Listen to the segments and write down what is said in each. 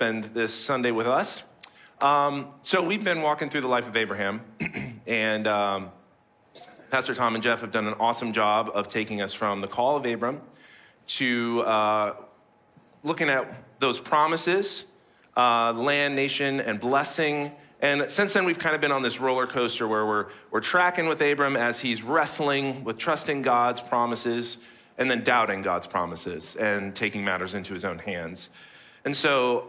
spend this Sunday with us. So we've been walking through the life of Abraham, and Pastor Tom and Jeff have done an awesome job of taking us from the call of Abram to looking at those promises, land, nation, and blessing. And since then, we've kind of been on this roller coaster where we're tracking with Abram as he's wrestling with trusting God's promises and then doubting God's promises and taking matters into his own hands. And so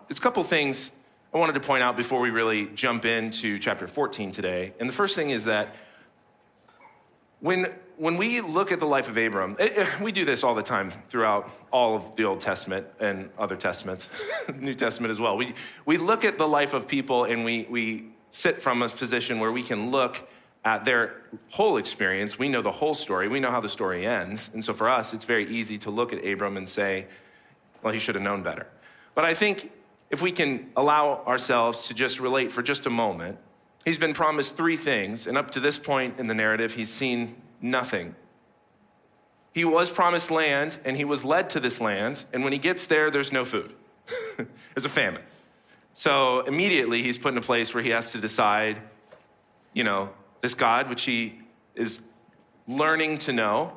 there's a couple things I wanted to point out before we really jump into chapter 14 today. And the first thing is that when we look at the life of Abram, we do this all the time throughout all of the Old Testament and other testaments, New Testament as well. We look at the life of people and we sit from a position where we can look at their whole experience. We know the whole story. We know how the story ends. And so for us, it's very easy to look at Abram and say, well, he should have known better. But I think if we can allow ourselves to just relate for just a moment, he's been promised three things, and up to this point in the narrative, he's seen nothing. He was promised land, and he was led to this land, and when he gets there, there's no food. There's a famine. So immediately, he's put in a place where he has to decide, this God, which he is learning to know,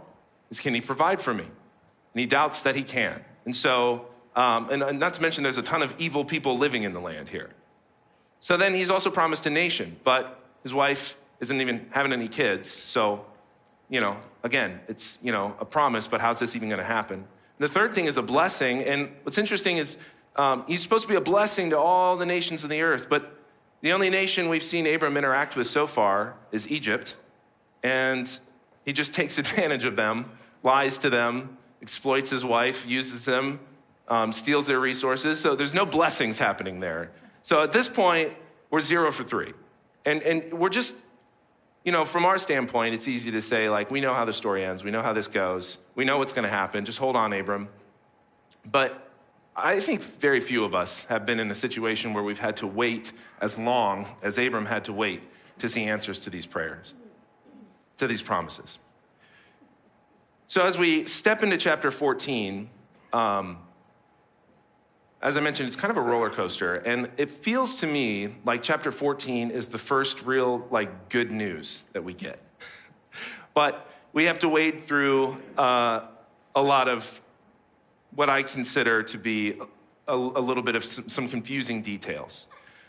can he provide for me? And he doubts that he can. And so, and not to mention there's a ton of evil people living in the land here. So then he's also promised a nation, but his wife isn't even having any kids. So, again, it's, a promise, but how's this even gonna happen? And the third thing is a blessing. And what's interesting is he's supposed to be a blessing to all the nations of the earth, but the only nation we've seen Abram interact with so far is Egypt. And he just takes advantage of them, lies to them, exploits his wife, uses them, steals their resources. So there's no blessings happening there. So at this point, we're 0 for 3. And we're just, from our standpoint, it's easy to say, we know how the story ends. We know how this goes. We know what's going to happen. Just hold on, Abram. But I think very few of us have been in a situation where we've had to wait as long as Abram had to wait to see answers to these prayers, to these promises. So as we step into chapter 14, as I mentioned, it's kind of a roller coaster, and it feels to me like chapter 14 is the first real, good news that we get. But we have to wade through a lot of what I consider to be a little bit of some confusing details.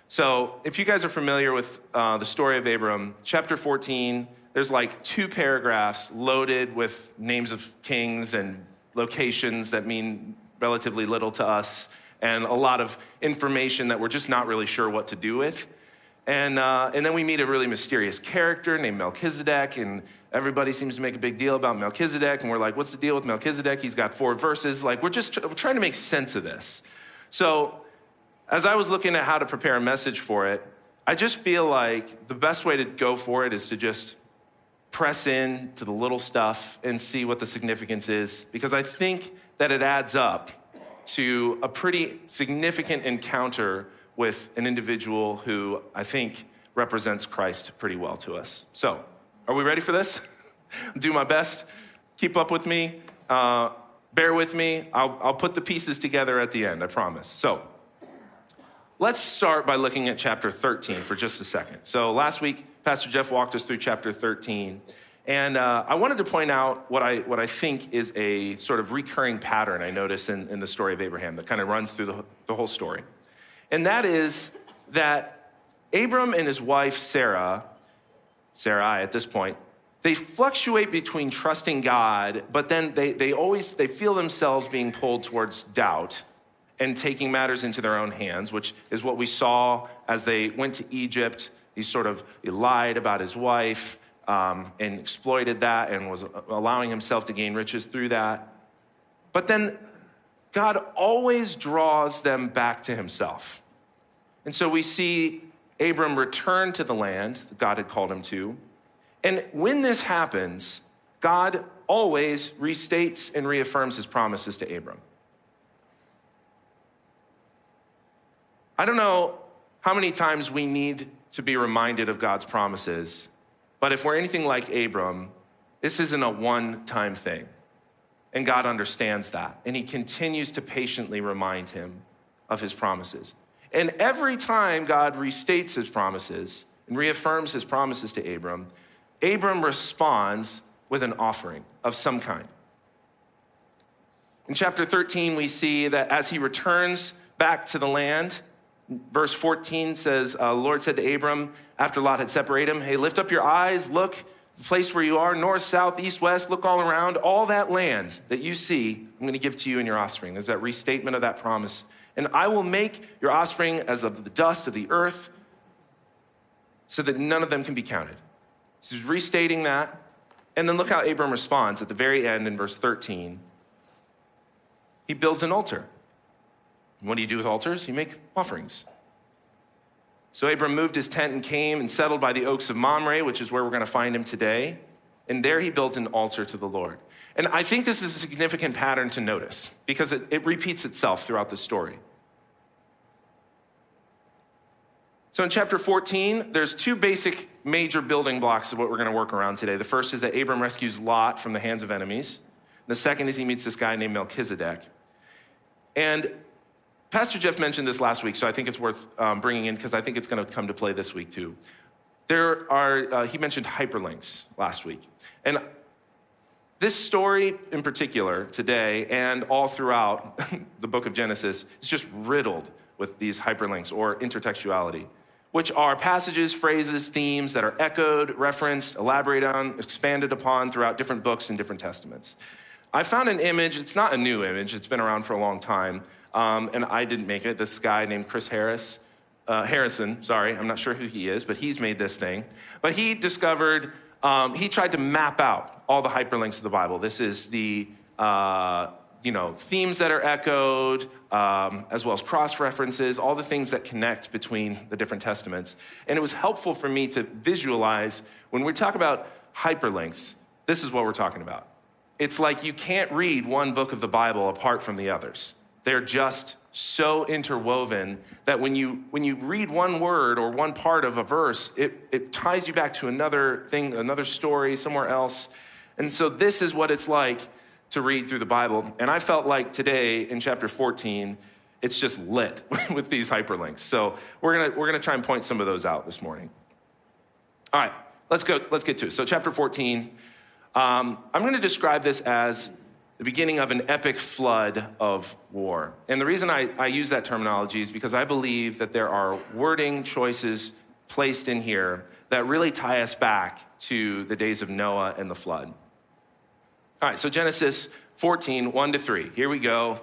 So if you guys are familiar with the story of Abram, chapter 14, there's 2 paragraphs loaded with names of kings and locations that mean relatively little to us, and a lot of information that we're just not really sure what to do with. And then we meet a really mysterious character named Melchizedek, and everybody seems to make a big deal about Melchizedek, and we're like, what's the deal with Melchizedek? He's got 4 verses. We're trying to make sense of this. So as I was looking at how to prepare a message for it, I just feel like the best way to go for it is to just press in to the little stuff and see what the significance is, because I think that it adds up to a pretty significant encounter with an individual who I think represents Christ pretty well to us. So, are we ready for this? I'll do my best. Keep up with me. Bear with me. I'll put the pieces together at the end, I promise. So, let's start by looking at chapter 13 for just a second. So last week, Pastor Jeff walked us through chapter 13. And I wanted to point out what I think is a sort of recurring pattern I notice in the story of Abraham that kind of runs through the whole story. And that is that Abram and his wife, Sarai at this point, they fluctuate between trusting God, but then they feel themselves being pulled towards doubt and taking matters into their own hands, which is what we saw as they went to Egypt. He lied about his wife, and exploited that and was allowing himself to gain riches through that. But then God always draws them back to himself. And so we see Abram return to the land that God had called him to. And when this happens, God always restates and reaffirms his promises to Abram. I don't know how many times we need to be reminded of God's promises, but if we're anything like Abram, this isn't a one-time thing. And God understands that. And he continues to patiently remind him of his promises. And every time God restates his promises and reaffirms his promises to Abram, Abram responds with an offering of some kind. In chapter 13, we see that as he returns back to the land, verse 14 says, the Lord said to Abram, after Lot had separated him, hey, lift up your eyes, look, the place where you are, north, south, east, west, look all around. All that land that you see, I'm going to give to you and your offspring. There's that restatement of that promise. And I will make your offspring as of the dust of the earth so that none of them can be counted. So he's restating that. And then look how Abram responds at the very end in verse 13. He builds an altar. And what do you do with altars? You make offerings. So Abram moved his tent and came and settled by the oaks of Mamre, which is where we're going to find him today. And there he built an altar to the Lord. And I think this is a significant pattern to notice because it repeats itself throughout the story. So in chapter 14, there's two basic major building blocks of what we're going to work around today. The first is that Abram rescues Lot from the hands of enemies. The second is he meets this guy named Melchizedek. And Pastor Jeff mentioned this last week, so I think it's worth bringing in because I think it's going to come to play this week too. He mentioned hyperlinks last week. And this story in particular today and all throughout the book of Genesis is just riddled with these hyperlinks or intertextuality, which are passages, phrases, themes that are echoed, referenced, elaborated on, expanded upon throughout different books and different testaments. I found an image. It's not a new image. It's been around for a long time, and I didn't make it. This guy named Chris Harrison, I'm not sure who he is, but he's made this thing. But he discovered, he tried to map out all the hyperlinks of the Bible. This is the, themes that are echoed, as well as cross-references, all the things that connect between the different testaments. And it was helpful for me to visualize, when we talk about hyperlinks, this is what we're talking about. It's like you can't read one book of the Bible apart from the others. They're just so interwoven that when you read one word or one part of a verse, it ties you back to another thing, another story somewhere else. And so this is what it's like to read through the Bible. And I felt like today in chapter 14, it's just lit with these hyperlinks. So we're gonna try and point some of those out this morning. All right, let's get to it. So chapter 14, I'm gonna describe this as the beginning of an epic flood of war. And the reason I use that terminology is because I believe that there are wording choices placed in here that really tie us back to the days of Noah and the flood. All right, so Genesis 14, 1-3. Here we go.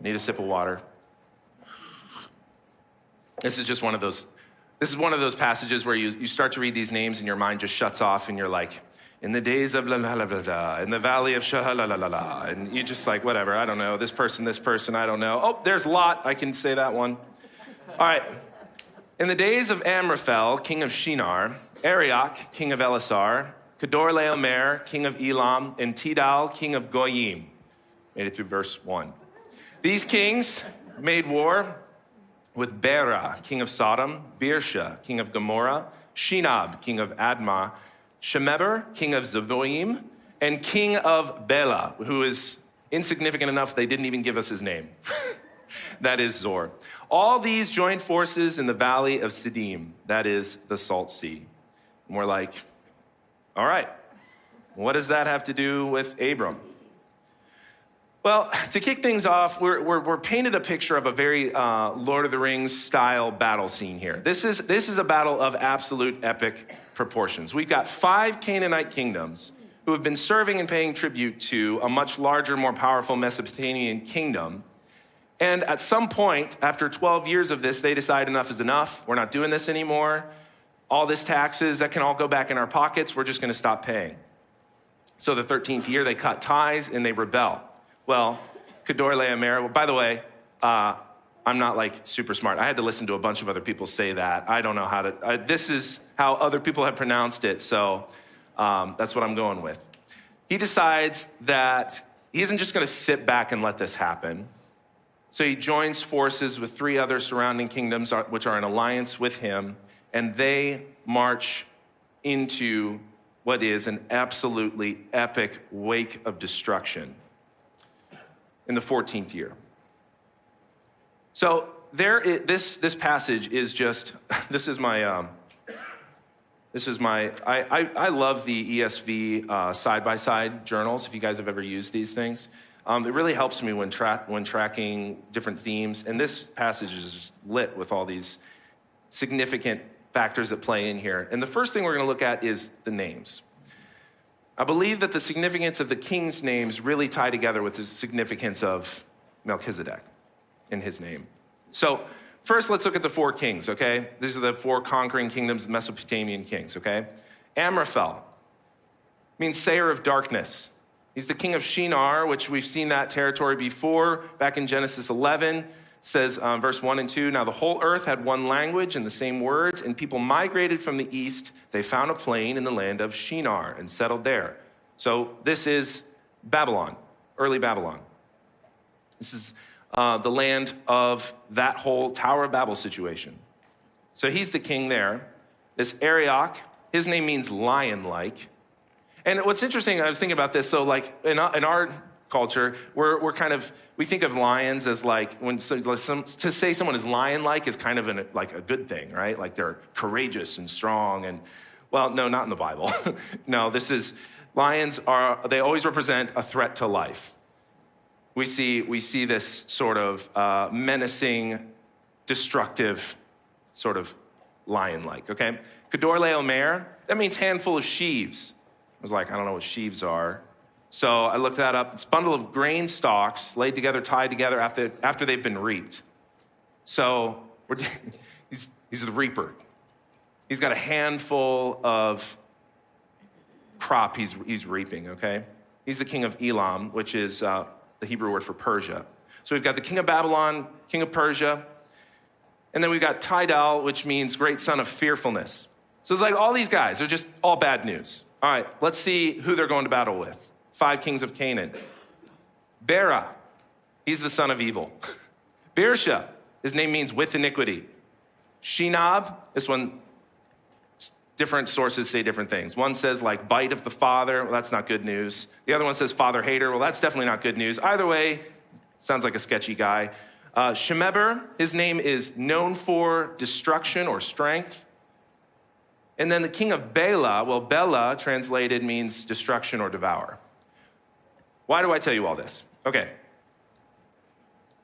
Need a sip of water. This is one of those passages where you start to read these names and your mind just shuts off and you're like, in the days of la la la la la, in the valley of shah la la la la, and you just like, whatever, I don't know, this person, I don't know. Oh, there's Lot, I can say that one. All right. In the days of Amraphel, king of Shinar, Arioch, king of Elasar, Kedorlaomer, king of Elam, and Tidal, king of Goyim. Made it through verse 1. These kings made war with Bera, king of Sodom, Birsha, king of Gomorrah, Shinab, king of Admah, Shemeber, king of Zeboim, and king of Bela, who is insignificant enough they didn't even give us his name. That is Zor. All these joined forces in the valley of Siddim, that is the Salt Sea. And we're like, all right, what does that have to do with Abram? Well, to kick things off, we're painted a picture of a very Lord of the Rings style battle scene here. This is a battle of absolute epic proportions. We've got 5 Canaanite kingdoms who have been serving and paying tribute to a much larger, more powerful Mesopotamian kingdom. And at some point, after 12 years of this, they decide enough is enough. We're not doing this anymore. All this taxes, that can all go back in our pockets. We're just going to stop paying. So the 13th year, they cut ties and they rebel. Well, Kedorlaomer, by the way, I'm not like super smart. I had to listen to a bunch of other people say that. I don't know how to, this is how other people have pronounced it, so that's what I'm going with. He decides that he isn't just gonna sit back and let this happen. So he joins forces with 3 other surrounding kingdoms, which are in alliance with him, and they march into what is an absolutely epic wake of destruction in the 14th year. So this passage is just, I love the ESV side-by-side journals, if you guys have ever used these things. It really helps me when tracking different themes, and this passage is lit with all these significant factors that play in here. And the first thing we're going to look at is the names. I believe that the significance of the king's names really tie together with the significance of Melchizedek in his name. So first, let's look at the four kings, okay? These are the four conquering kingdoms, Mesopotamian kings, okay? Amraphel means sayer of darkness. He's the king of Shinar, which we've seen that territory before. Back in Genesis 11, it says, verse 1 and 2, now the whole earth had one language and the same words, and people migrated from the east. They found a plain in the land of Shinar and settled there. So this is Babylon, early Babylon. This is the land of that whole Tower of Babel situation. So he's the king there. This Arioch, his name means lion-like. And what's interesting, I was thinking about this, so like in our culture, we think of lions as like, to say someone is lion-like is kind of like a good thing, right? Like they're courageous and strong and, well, no, not in the Bible. No, lions they always represent a threat to life. We see this sort of menacing, destructive sort of lion-like, okay? Kedor Laomer, that means handful of sheaves. I was like, I don't know what sheaves are. So I looked that up. It's a bundle of grain stalks laid together, tied together after they've been reaped. So he's the reaper. He's got a handful of crop he's reaping, okay? He's the king of Elam, which is the Hebrew word for Persia. So we've got the king of Babylon, king of Persia, and then we've got Tidal, which means great son of fearfulness. So it's like all these guys are just all bad news. All right, let's see who they're going to battle with. 5 kings of Canaan. Bera, he's the son of evil. Beersha, his name means with iniquity. Shinab, this one, different sources say different things. One says like bite of the father, well, that's not good news. The other one says father hater, well, that's definitely not good news. Either way, sounds like a sketchy guy. Shemeber, his name is known for destruction or strength. And then the king of Bela, well, Bela translated means destruction or devour. Why do I tell you all this? Okay.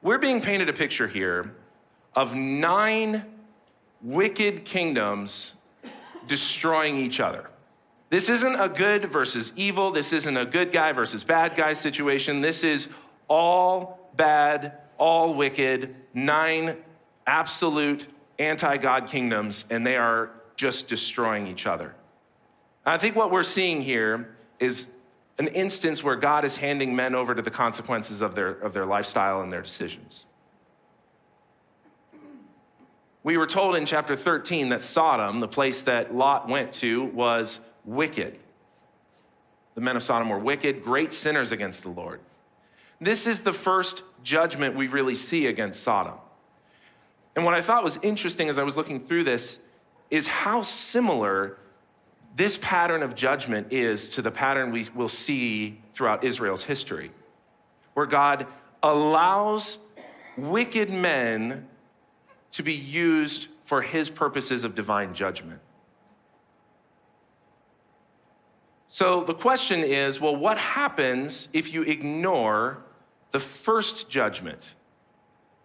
We're being painted a picture here of 9 wicked kingdoms destroying each other. This isn't a good versus evil. This isn't a good guy versus bad guy situation. This is all bad, all wicked, 9 absolute anti-God kingdoms, and they are just destroying each other. I think what we're seeing here is an instance where God is handing men over to the consequences of their lifestyle and their decisions. We were told in chapter 13 that Sodom, the place that Lot went to, was wicked. The men of Sodom were wicked, great sinners against the Lord. This is the first judgment we really see against Sodom. And what I thought was interesting as I was looking through this is how similar this pattern of judgment is to the pattern we will see throughout Israel's history, where God allows wicked men to be used for his purposes of divine judgment. So the question is, well, what happens if you ignore the first judgment?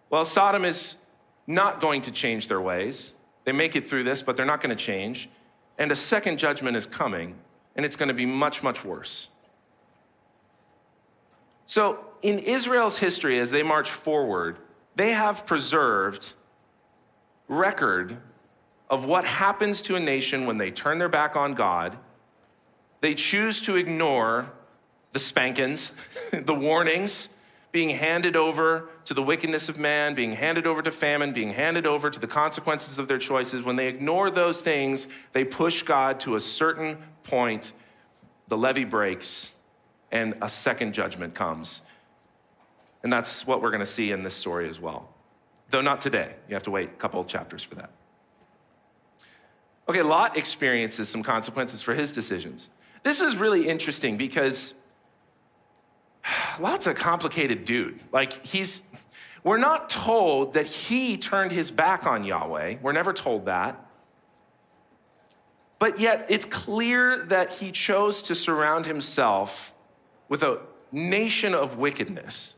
Well, Sodom is not going to change their ways. They make it through this, but they're not going to change. And a second judgment is coming, and it's going to be much, much worse. So in Israel's history, as they march forward, they have preserved record of what happens to a nation when they turn their back on God. They choose to ignore the spankings, the warnings, being handed over to the wickedness of man, being handed over to famine, being handed over to the consequences of their choices. When they ignore those things, they push God to a certain point, the levee breaks, and a second judgment comes. And that's what we're going to see in this story as well. Though not today. You have to wait a couple of chapters for that. Okay, Lot experiences some consequences for his decisions. This is really interesting because Lot's a complicated dude. Like We're not told that he turned his back on Yahweh. We're never told that. But yet it's clear that he chose to surround himself with a nation of wickedness.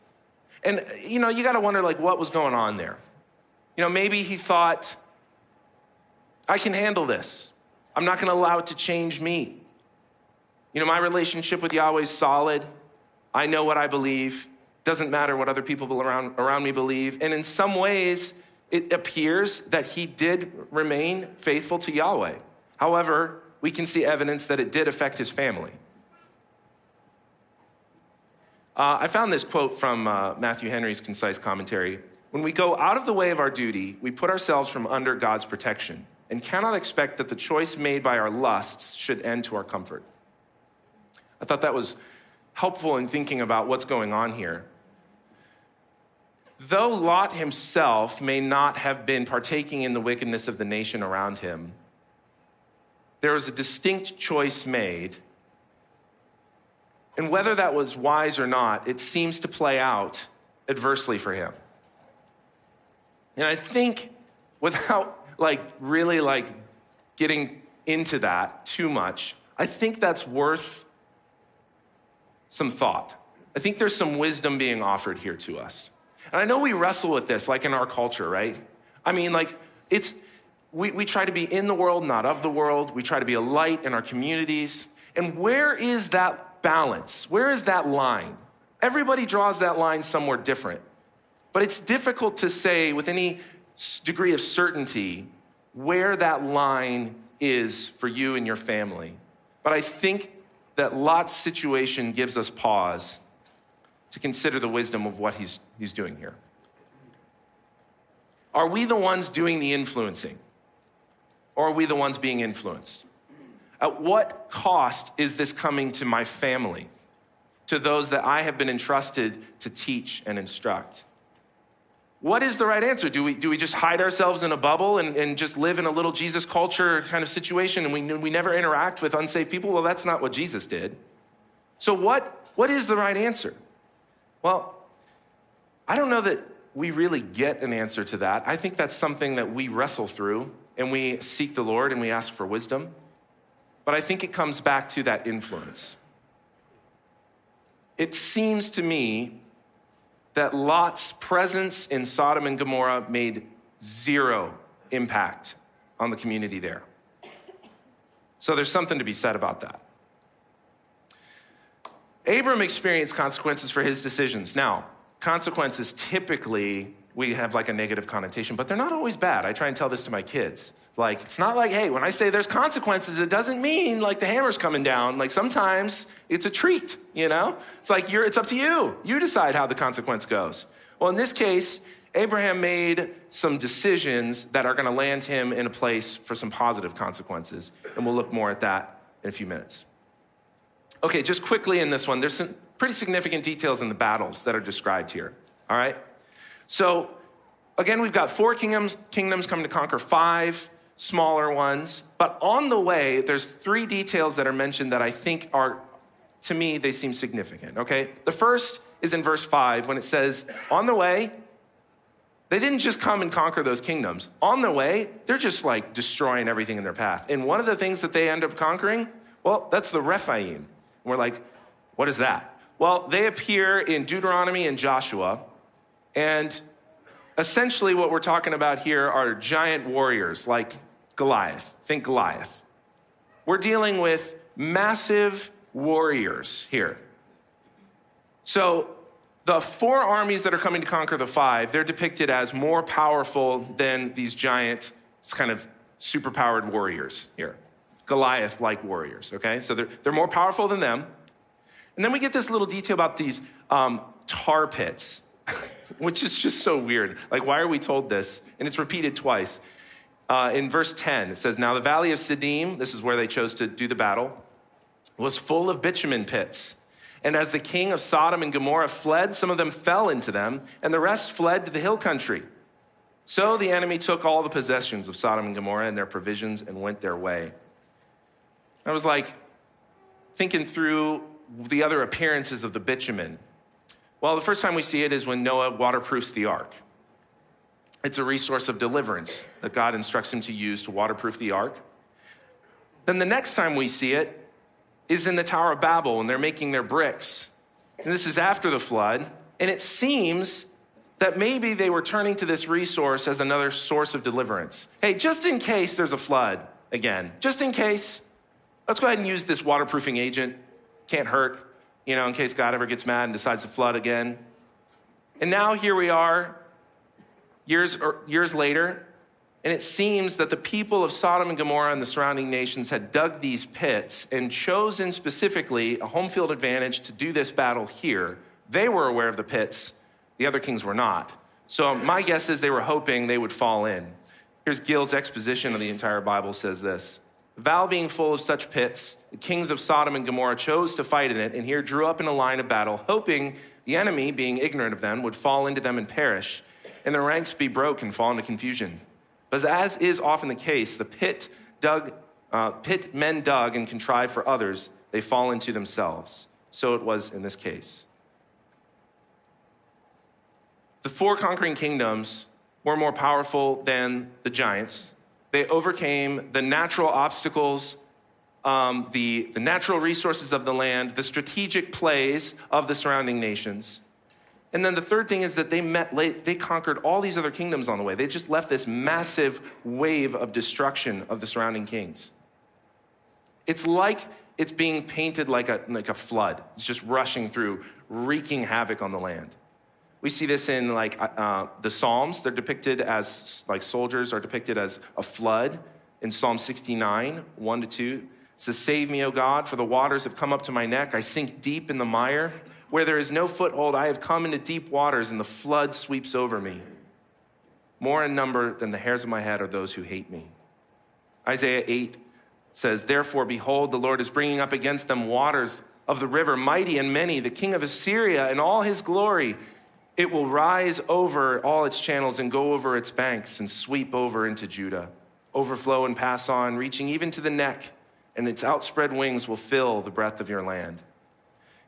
And, you got to wonder, what was going on there? Maybe he thought, I can handle this. I'm not going to allow it to change me. My relationship with Yahweh is solid. I know what I believe. Doesn't matter what other people around me believe. And in some ways, it appears that he did remain faithful to Yahweh. However, we can see evidence that it did affect his family. I found this quote from Matthew Henry's concise commentary. When we go out of the way of our duty, we put ourselves from under God's protection and cannot expect that the choice made by our lusts should end to our comfort. I thought that was helpful in thinking about what's going on here. Though Lot himself may not have been partaking in the wickedness of the nation around him, there was a distinct choice made. And whether that was wise or not, it seems to play out adversely for him. And I think without really getting into that too much, I think that's worth some thought. I think there's some wisdom being offered here to us. And I know we wrestle with this, in our culture, right? I mean, we try to be in the world, not of the world. We try to be a light in our communities. And where is that balance? Where is that line? Everybody draws that line somewhere different. But it's difficult to say with any degree of certainty where that line is for you and your family. But I think that Lot's situation gives us pause to consider the wisdom of what he's doing here. Are we the ones doing the influencing? Or are we the ones being influenced? At what cost is this coming to my family, to those that I have been entrusted to teach and instruct? What is the right answer? Do we just hide ourselves in a bubble and just live in a little Jesus culture kind of situation and we never interact with unsaved people? Well, that's not what Jesus did. So what is the right answer? Well, I don't know that we really get an answer to that. I think that's something that we wrestle through and we seek the Lord and we ask for wisdom. But I think it comes back to that influence. It seems to me that Lot's presence in Sodom and Gomorrah made zero impact on the community there. So there's something to be said about that. Abram experienced consequences for his decisions. Now, consequences typically, we have a negative connotation, but they're not always bad. I try and tell this to my kids. It's not hey, when I say there's consequences, it doesn't mean the hammer's coming down. Sometimes it's a treat, It's it's up to you. You decide how the consequence goes. Well, in this case, Abraham made some decisions that are gonna land him in a place for some positive consequences. And we'll look more at that in a few minutes. Okay, just quickly in this one, there's some pretty significant details in the battles that are described here, all right? So, again, we've got 4 kingdoms coming to conquer 5 smaller ones. But on the way, there's 3 details that are mentioned that I think are, to me, they seem significant, okay? The first is in verse 5 when it says, on the way, they didn't just come and conquer those kingdoms. On the way, they're just destroying everything in their path. And one of the things that they end up conquering, well, that's the Rephaim. We're what is that? Well, they appear in Deuteronomy and Joshua. And essentially what we're talking about here are giant warriors like Goliath. Think Goliath. We're dealing with massive warriors here. So the 4 armies that are coming to conquer the 5, they're depicted as more powerful than these giant kind of superpowered warriors here. Goliath-like warriors, okay? So they're more powerful than them. And then we get this little detail about these tar pits, which is just so weird. Why are we told this? And it's repeated twice. In verse 10, it says, now the valley of Siddim, this is where they chose to do the battle, was full of bitumen pits. And as the king of Sodom and Gomorrah fled, some of them fell into them, and the rest fled to the hill country. So the enemy took all the possessions of Sodom and Gomorrah and their provisions and went their way. I was thinking through the other appearances of the bitumen. Well, the first time we see it is when Noah waterproofs the ark. It's a resource of deliverance that God instructs him to use to waterproof the ark. Then the next time we see it is in the Tower of Babel when they're making their bricks. And this is after the flood. And it seems that maybe they were turning to this resource as another source of deliverance. Hey, just in case there's a flood again, just in case, let's go ahead and use this waterproofing agent. Can't hurt, in case God ever gets mad and decides to flood again. And now here we are, years later, and it seems that the people of Sodom and Gomorrah and the surrounding nations had dug these pits and chosen specifically a home field advantage to do this battle here. They were aware of the pits. The other kings were not. So my guess is they were hoping they would fall in. Here's Gill's exposition of the entire Bible says this. The valley being full of such pits, the kings of Sodom and Gomorrah chose to fight in it and here drew up in a line of battle, hoping the enemy, being ignorant of them, would fall into them and perish, and their ranks be broke and fall into confusion. But as is often the case, the pit men dug and contrived for others, they fall into themselves. So it was in this case. The 4 conquering kingdoms were more powerful than the giants. They overcame the natural obstacles, the natural resources of the land, the strategic plays of the surrounding nations. And then the third thing is that they conquered all these other kingdoms on the way. They just left this massive wave of destruction of the surrounding kings. It's like it's being painted like a flood. It's just rushing through, wreaking havoc on the land. We see this in the Psalms. They're depicted as, soldiers are depicted as a flood. In Psalm 69, 1-2, it says, "Save me, O God, for the waters have come up to my neck. I sink deep in the mire. Where there is no foothold, I have come into deep waters, and the flood sweeps over me. More in number than the hairs of my head are those who hate me." Isaiah 8 says, "Therefore, behold, the Lord is bringing up against them waters of the river, mighty and many, the king of Assyria and all his glory. It will rise over all its channels and go over its banks and sweep over into Judah, overflow and pass on, reaching even to the neck, and its outspread wings will fill the breadth of your land."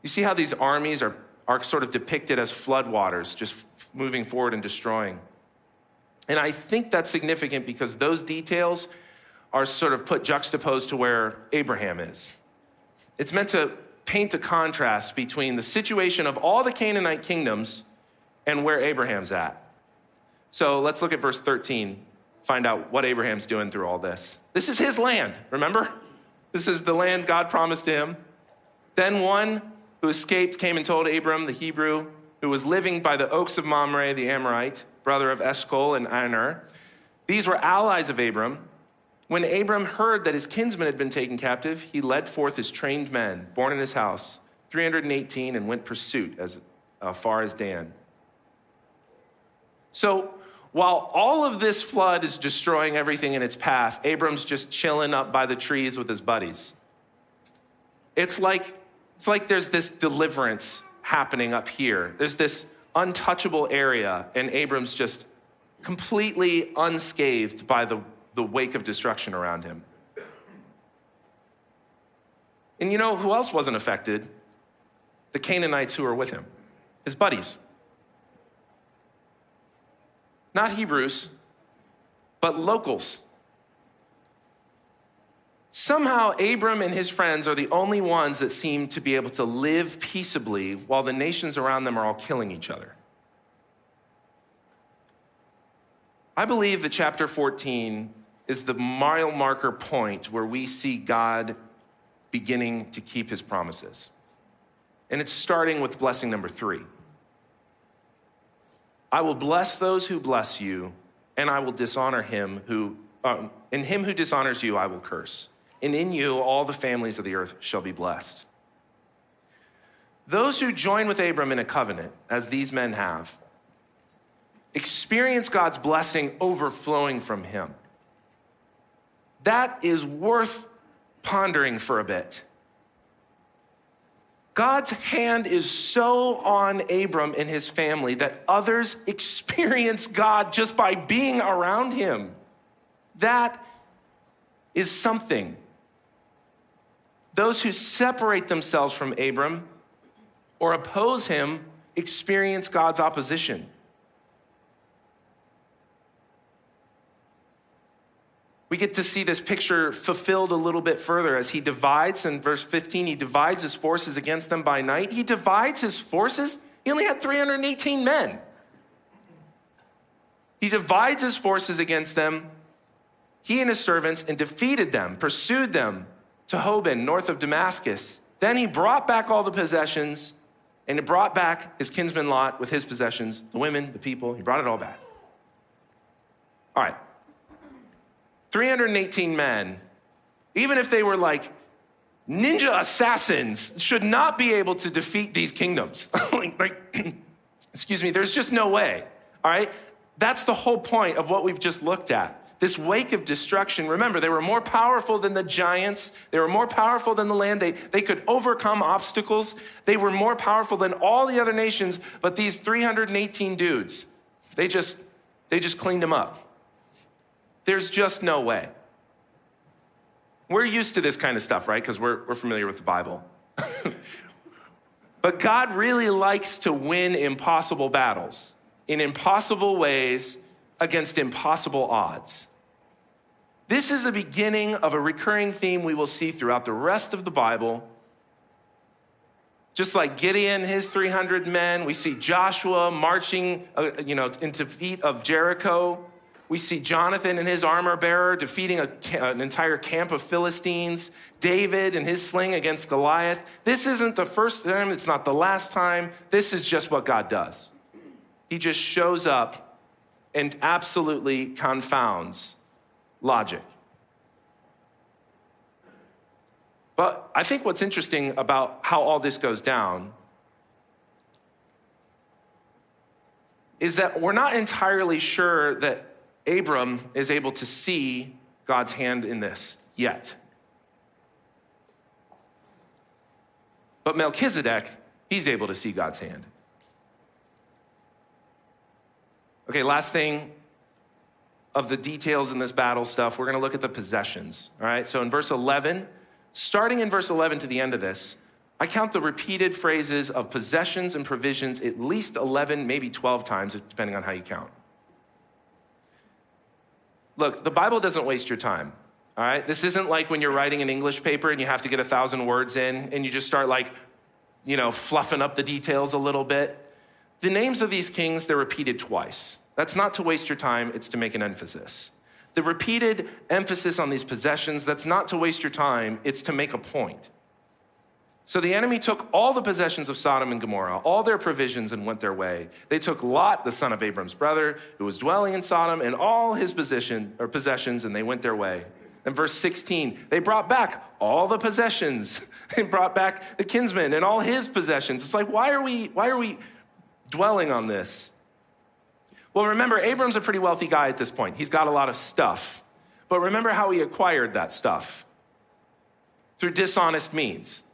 You see how these armies are sort of depicted as floodwaters, just moving forward and destroying. And I think that's significant because those details are sort of put juxtaposed to where Abraham is. It's meant to paint a contrast between the situation of all the Canaanite kingdoms and where Abraham's at. So let's look at verse 13, find out what Abraham's doing through all this. This is his land, remember? This is the land God promised to him. Then one who escaped came and told Abram, the Hebrew, who was living by the oaks of Mamre, the Amorite, brother of Eshcol and Aner. These were allies of Abram. When Abram heard that his kinsman had been taken captive, he led forth his trained men, born in his house, 318, and went pursuit as far as Dan. So while all of this flood is destroying everything in its path, Abram's just chilling up by the trees with his buddies. It's like there's this deliverance happening up here. There's this untouchable area, and Abram's just completely unscathed by the wake of destruction around him. And you know who else wasn't affected? The Canaanites who were with him, his buddies. Not Hebrews, but locals. Somehow, Abram and his friends are the only ones that seem to be able to live peaceably while the nations around them are all killing each other. I believe that chapter 14 is the mile marker point where we see God beginning to keep his promises. And it's starting with blessing number 3. "I will bless those who bless you, and I will dishonor him and him who dishonors you I will curse. And in you all the families of the earth shall be blessed." Those who join with Abram in a covenant, as these men have, experience God's blessing overflowing from him. That is worth pondering for a bit. God's hand is so on Abram and his family that others experience God just by being around him. That is something. Those who separate themselves from Abram or oppose him experience God's opposition. We get to see this picture fulfilled a little bit further as he divides, in verse 15, he divides his forces against them by night. He divides his forces. He only had 318 men. He divides his forces against them, he and his servants, and defeated them, pursued them to Hoban, north of Damascus. Then he brought back all the possessions, and he brought back his kinsman Lot with his possessions, the women, the people. He brought it all back. All right. 318 men, even if they were like ninja assassins, should not be able to defeat these kingdoms. Excuse me, there's just no way, all right? That's the whole point of what we've just looked at. This wake of destruction, remember, they were more powerful than the giants. They were more powerful than the land. They could overcome obstacles. They were more powerful than all the other nations, but these 318 dudes, they just cleaned them up. There's just no way. We're used to this kind of stuff, right? Because we're familiar with the Bible. But God really likes to win impossible battles in impossible ways against impossible odds. This is the beginning of a recurring theme we will see throughout the rest of the Bible. Just like Gideon, his 300 men, we see Joshua marching into defeat of Jericho. We see Jonathan and his armor bearer defeating an entire camp of Philistines. David and his sling against Goliath. This isn't the first time. It's not the last time. This is just what God does. He just shows up and absolutely confounds logic. But I think what's interesting about how all this goes down is that we're not entirely sure that Abram is able to see God's hand in this yet. But Melchizedek, he's able to see God's hand. Okay, last thing of the details in this battle stuff, we're going to look at the possessions, all right? So in verse 11, starting in verse 11 to the end of this, I count the repeated phrases of possessions and provisions at least 11, maybe 12 times, depending on how you count. Look, the Bible doesn't waste your time, all right? This isn't like when you're writing an English paper and you have to get 1,000 words in and you just start fluffing up the details a little bit. The names of these kings, they're repeated twice. That's not to waste your time, it's to make an emphasis. The repeated emphasis on these possessions, that's not to waste your time, it's to make a point. So the enemy took all the possessions of Sodom and Gomorrah, all their provisions, and went their way. They took Lot, the son of Abram's brother, who was dwelling in Sodom, and all his possessions, and they went their way. In verse 16, they brought back all the possessions. They brought back the kinsman and all his possessions. It's like, why are we dwelling on this? Well, remember, Abram's a pretty wealthy guy at this point. He's got a lot of stuff. But remember how he acquired that stuff? Through dishonest means.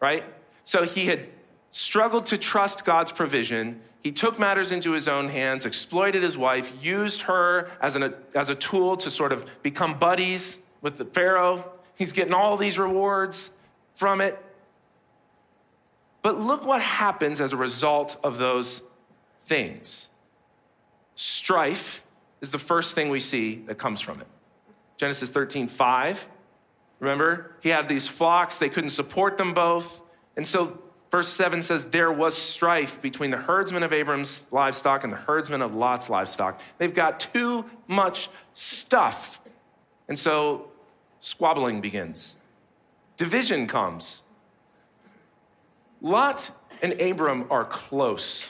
Right? So he had struggled to trust God's provision. He took matters into his own hands, exploited his wife, used her as a tool to sort of become buddies with the Pharaoh. He's getting all these rewards from it. But look what happens as a result of those things. Strife is the first thing we see that comes from it. Genesis 13:5. Remember, he had these flocks, they couldn't support them both. And so verse 7 says, there was strife between the herdsmen of Abram's livestock and the herdsmen of Lot's livestock. They've got too much stuff. And so squabbling begins. Division comes. Lot and Abram are close.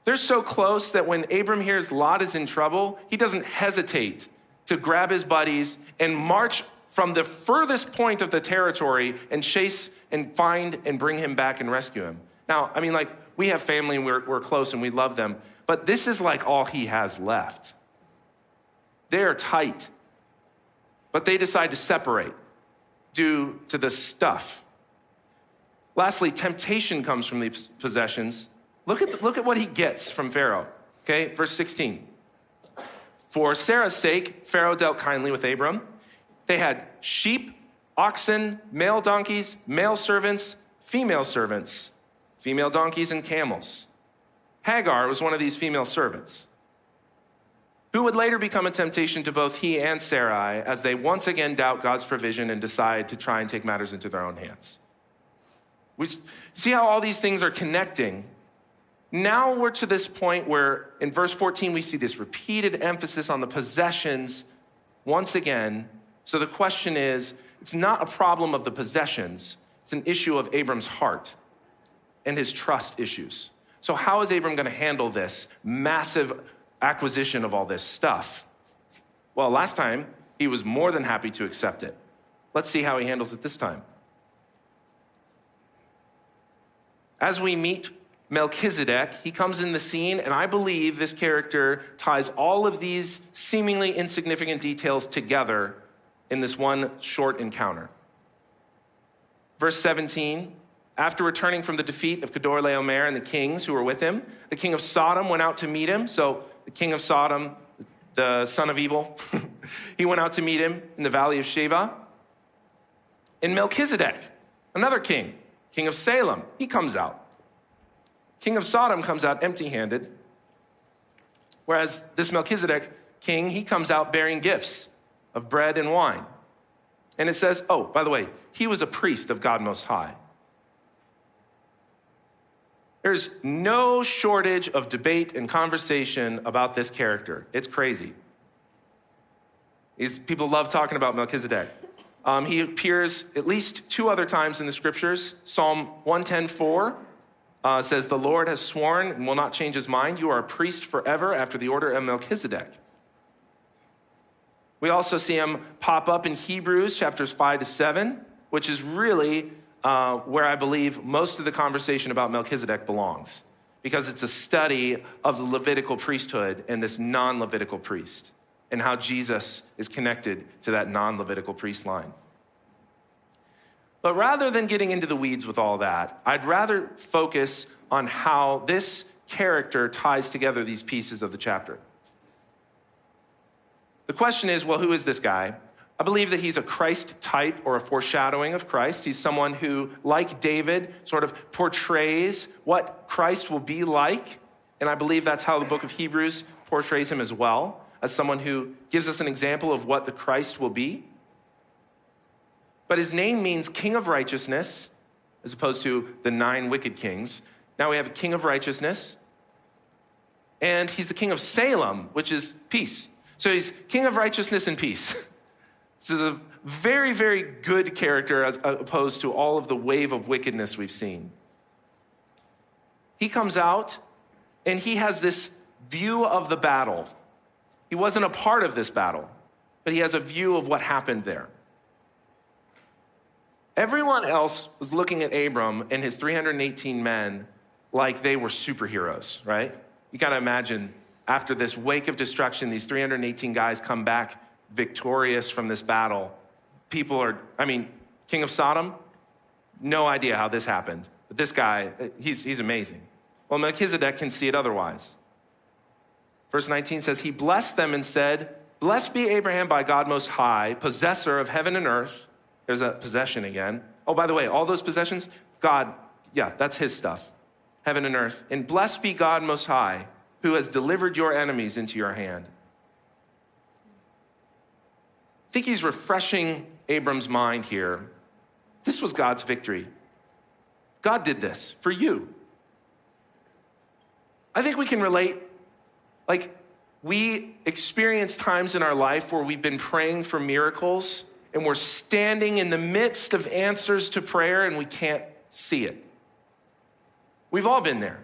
They're so close that when Abram hears Lot is in trouble, he doesn't hesitate to grab his buddies and march from the furthest point of the territory and chase and find and bring him back and rescue him. Now, we have family and we're close and we love them, but this is like all he has left. They're tight, but they decide to separate due to the stuff. Lastly, temptation comes from these possessions. Look at what he gets from Pharaoh, okay? Verse 16. For Sarah's sake, Pharaoh dealt kindly with Abram. They had sheep, oxen, male donkeys, male servants, female servants, female donkeys and camels. Hagar was one of these female servants, who would later become a temptation to both he and Sarai as they once again doubt God's provision and decide to try and take matters into their own hands. We see how all these things are connecting. Now we're to this point where in verse 14, we see this repeated emphasis on the possessions once again. So the question is, it's not a problem of the possessions, it's an issue of Abram's heart and his trust issues. So how is Abram going to handle this massive acquisition of all this stuff? Well, last time, he was more than happy to accept it. Let's see how he handles it this time. As we meet Melchizedek, he comes in the scene, and I believe this character ties all of these seemingly insignificant details together in this one short encounter. Verse 17, after returning from the defeat of Kedorlaomer and the kings who were with him, the king of Sodom went out to meet him. So the king of Sodom, the son of evil, he went out to meet him in the valley of Sheva. And Melchizedek, another king, king of Salem, he comes out. King of Sodom comes out empty-handed, whereas this Melchizedek king, he comes out bearing gifts of bread and wine. And it says, oh, by the way, he was a priest of God Most High. There's no shortage of debate and conversation about this character. It's crazy. People love talking about Melchizedek. He appears at least 2 other times in the scriptures. Psalm 110:4 says, the Lord has sworn and will not change his mind. You are a priest forever after the order of Melchizedek. We also see him pop up in Hebrews chapters 5-7, which is really where I believe most of the conversation about Melchizedek belongs, because it's a study of the Levitical priesthood and this non-Levitical priest, and how Jesus is connected to that non-Levitical priest line. But rather than getting into the weeds with all that, I'd rather focus on how this character ties together these pieces of the chapter. The question is, well, who is this guy? I believe that he's a Christ type or a foreshadowing of Christ. He's someone who, like David, sort of portrays what Christ will be like. And I believe that's how the book of Hebrews portrays him as well, as someone who gives us an example of what the Christ will be. But his name means king of righteousness, as opposed to the 9 wicked kings. Now we have a king of righteousness, and he's the king of Salem, which is peace. So he's king of righteousness and peace. This is a very, very good character as opposed to all of the wave of wickedness we've seen. He comes out and he has this view of the battle. He wasn't a part of this battle, but he has a view of what happened there. Everyone else was looking at Abram and his 318 men like they were superheroes, right? You gotta imagine, after this wake of destruction, these 318 guys come back victorious from this battle. King of Sodom, no idea how this happened. But this guy, he's amazing. Well, Melchizedek can see it otherwise. Verse 19 says, he blessed them and said, blessed be Abraham by God Most High, possessor of heaven and earth. There's that possession again. Oh, by the way, all those possessions, God, yeah, that's his stuff. Heaven and earth. And blessed be God Most High, who has delivered your enemies into your hand. I think he's refreshing Abram's mind here. This was God's victory. God did this for you. I think we can relate. Like, we experience times in our life where we've been praying for miracles and we're standing in the midst of answers to prayer and we can't see it. We've all been there.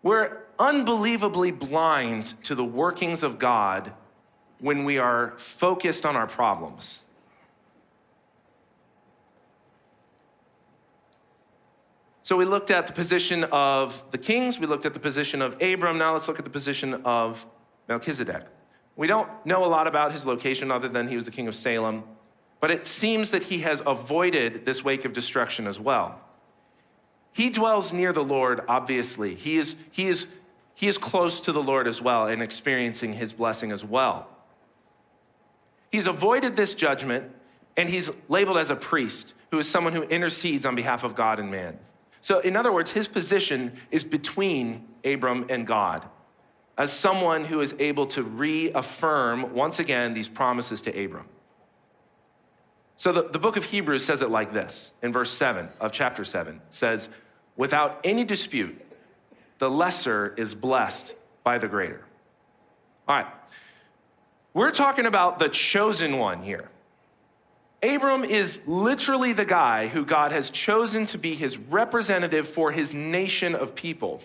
We're unbelievably blind to the workings of God when we are focused on our problems. So we looked at the position of the kings, we looked at the position of Abram, now let's look at the position of Melchizedek. We don't know a lot about his location other than he was the king of Salem, but it seems that he has avoided this wake of destruction as well. He dwells near the Lord, obviously. He is close to the Lord as well and experiencing his blessing as well. He's avoided this judgment, And he's labeled as a priest, who is someone who intercedes on behalf of God and man. So in other words, his position is between Abram and God, as someone who is able to reaffirm, once again, these promises to Abram. So the book of Hebrews says it like this, in verse 7 of chapter 7. It says, without any dispute, the lesser is blessed by the greater. All right, we're talking about the chosen one here. Abram is literally the guy who God has chosen to be his representative for his nation of people.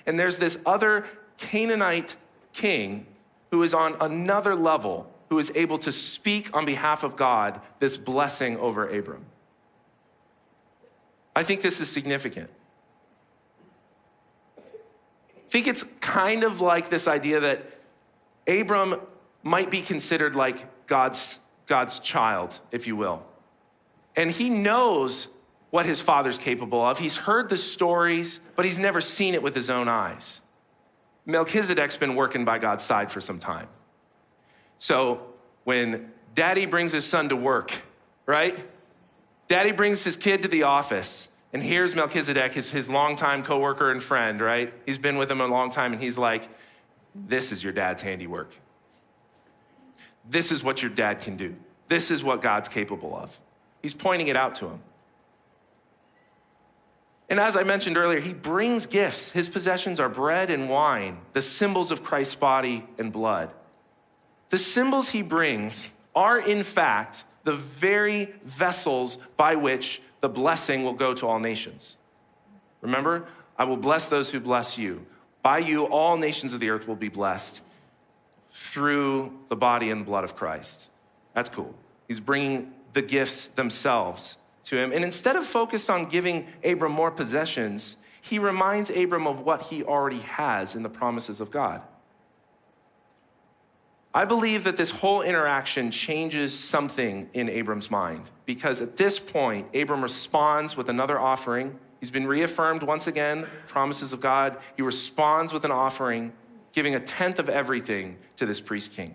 And there's this other Canaanite king who is on another level, who is able to speak on behalf of God this blessing over Abram. I think this is significant. I think it's kind of like this idea that Abram might be considered like God's child, if you will. And he knows what his father's capable of. He's heard the stories, but he's never seen it with his own eyes. Melchizedek's been working by God's side for some time. So when daddy brings his son to work, right? Daddy brings his kid to the office, and here's Melchizedek, his longtime coworker and friend, right? He's been with him a long time, and he's like, this is your dad's handiwork. This is what your dad can do. This is what God's capable of. He's pointing it out to him. And as I mentioned earlier, he brings gifts. His possessions are bread and wine, the symbols of Christ's body and blood. The symbols he brings are, in fact, the very vessels by which the blessing will go to all nations. Remember, I will bless those who bless you. By you, all nations of the earth will be blessed through the body and blood of Christ. That's cool. He's bringing the gifts themselves to him. And instead of focused on giving Abram more possessions, he reminds Abram of what he already has in the promises of God. I believe that this whole interaction changes something in Abram's mind, because at this point, Abram responds with another offering. He's been reaffirmed once again, promises of God. He responds with an offering, giving a tenth of everything to this priest king.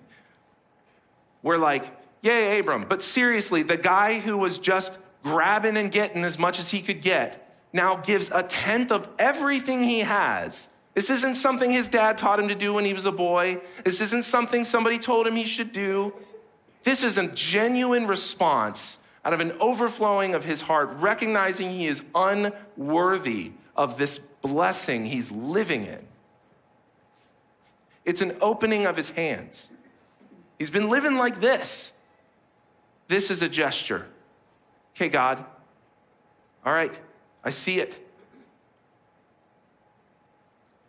We're like, yay, Abram. But seriously, the guy who was just grabbing and getting as much as he could get now gives a tenth of everything he has. This isn't something his dad taught him to do when he was a boy. This isn't something somebody told him he should do. This is a genuine response out of an overflowing of his heart, recognizing he is unworthy of this blessing he's living in. It's an opening of his hands. He's been living like this. This is a gesture. Okay, God. All right, I see it.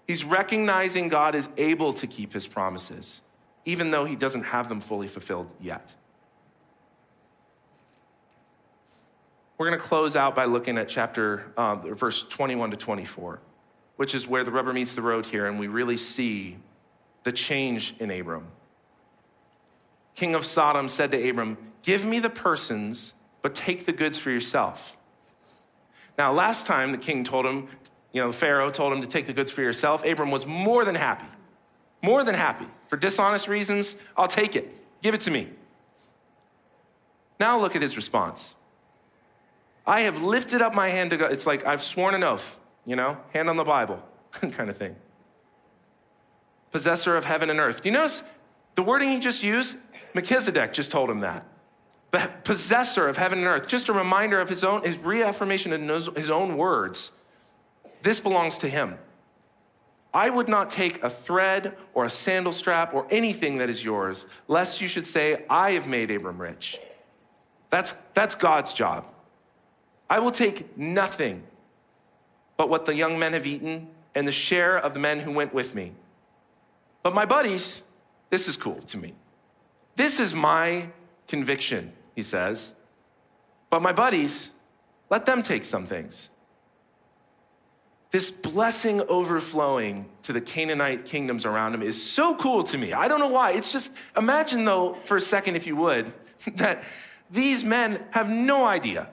He's recognizing God is able to keep his promises, even though he doesn't have them fully fulfilled yet. We're going to close out by looking at verse 21 to 24, which is where the rubber meets the road here, and we really see the change in Abram. King of Sodom said to Abram, give me the persons, but take the goods for yourself. Now, last time the king told him, Pharaoh told him to take the goods for yourself, Abram was more than happy. More than happy. For dishonest reasons, I'll take it. Give it to me. Now look at his response. I have lifted up my hand to God. It's like I've sworn an oath, hand on the Bible kind of thing. Possessor of heaven and earth. Do you notice the wording he just used? Melchizedek just told him that. The possessor of heaven and earth. Just a reminder of his reaffirmation in his own words. This belongs to him. I would not take a thread or a sandal strap or anything that is yours, lest you should say, I have made Abram rich. That's God's job. I will take nothing but what the young men have eaten and the share of the men who went with me. But my buddies, this is cool to me. This is my conviction, he says. But my buddies, let them take some things. This blessing overflowing to the Canaanite kingdoms around him is so cool to me. I don't know why. It's just, imagine though, for a second, if you would, that these men have no idea,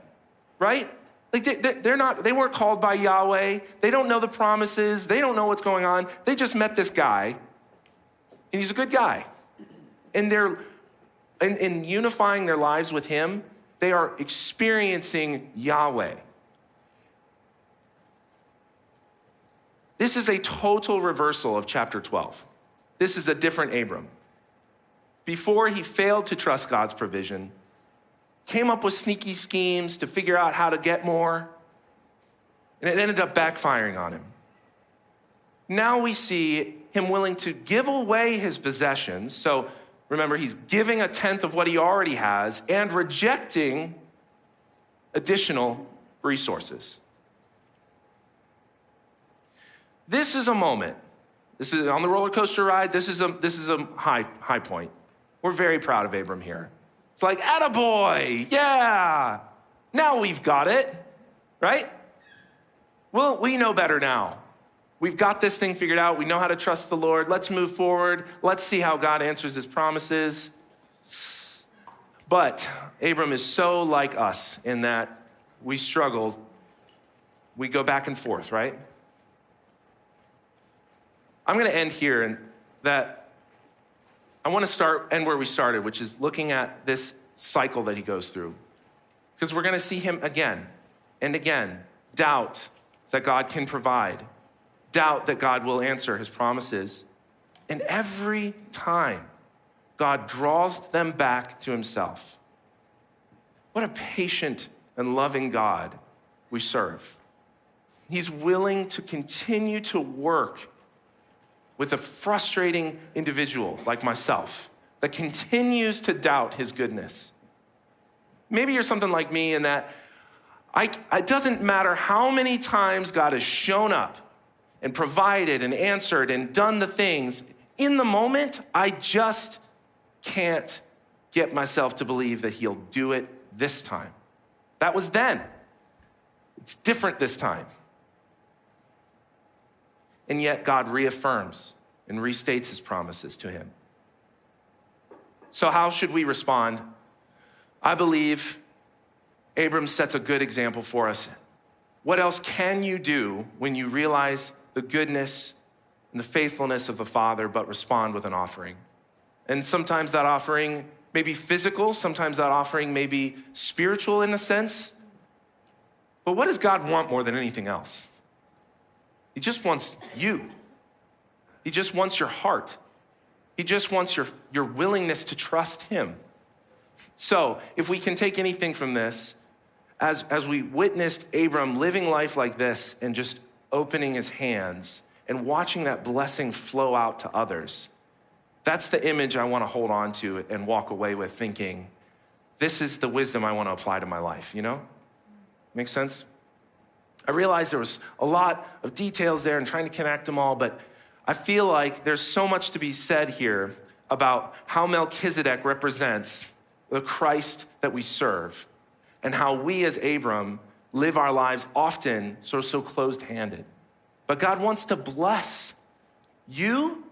right? Like they weren't called by Yahweh. They don't know the promises. They don't know what's going on. They just met this guy, and he's a good guy. And they're in unifying their lives with him. They are experiencing Yahweh. This is a total reversal of chapter 12. This is a different Abram. Before he failed to trust God's provision, came up with sneaky schemes to figure out how to get more, and it ended up backfiring on him. Now we see him willing to give away his possessions. So remember, he's giving 1/10 of what he already has and rejecting additional resources. This is a moment. This is on the roller coaster ride. This is a high point. We're very proud of Abram here. It's like, attaboy, yeah. Now we've got it, right? Well, we know better now. We've got this thing figured out. We know how to trust the Lord. Let's move forward. Let's see how God answers his promises. But Abram is so like us in that we struggle. We go back and forth, right? I'm going to end here, and that I want to end where we started, which is looking at this cycle that he goes through. Because we're going to see him again and again doubt that God can provide, doubt that God will answer his promises. And every time, God draws them back to himself. What a patient and loving God we serve. He's willing to continue to work with a frustrating individual like myself that continues to doubt his goodness. Maybe you're something like me in that it doesn't matter how many times God has shown up and provided and answered and done the things. In the moment, I just can't get myself to believe that he'll do it this time. That was then. It's different this time. And yet God reaffirms and restates his promises to him. So how should we respond? I believe Abram sets a good example for us. What else can you do when you realize the goodness and the faithfulness of the Father, but respond with an offering? And sometimes that offering may be physical, sometimes that offering may be spiritual in a sense. But what does God want more than anything else? He just wants you. He just wants your heart. He just wants your willingness to trust him. So if we can take anything from this, as we witnessed Abram living life like this and just opening his hands and watching that blessing flow out to others, that's the image I want to hold on to and walk away with thinking, this is the wisdom I want to apply to my life, you know? Make sense? I realized there was a lot of details there and trying to connect them all, but I feel like there's so much to be said here about how Melchizedek represents the Christ that we serve and how we as Abram live our lives often so closed-handed. But God wants to bless you,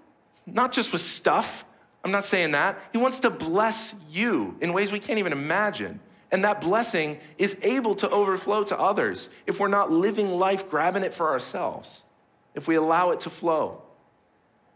not just with stuff. I'm not saying that. He wants to bless you in ways we can't even imagine. And that blessing is able to overflow to others if we're not living life grabbing it for ourselves, if we allow it to flow.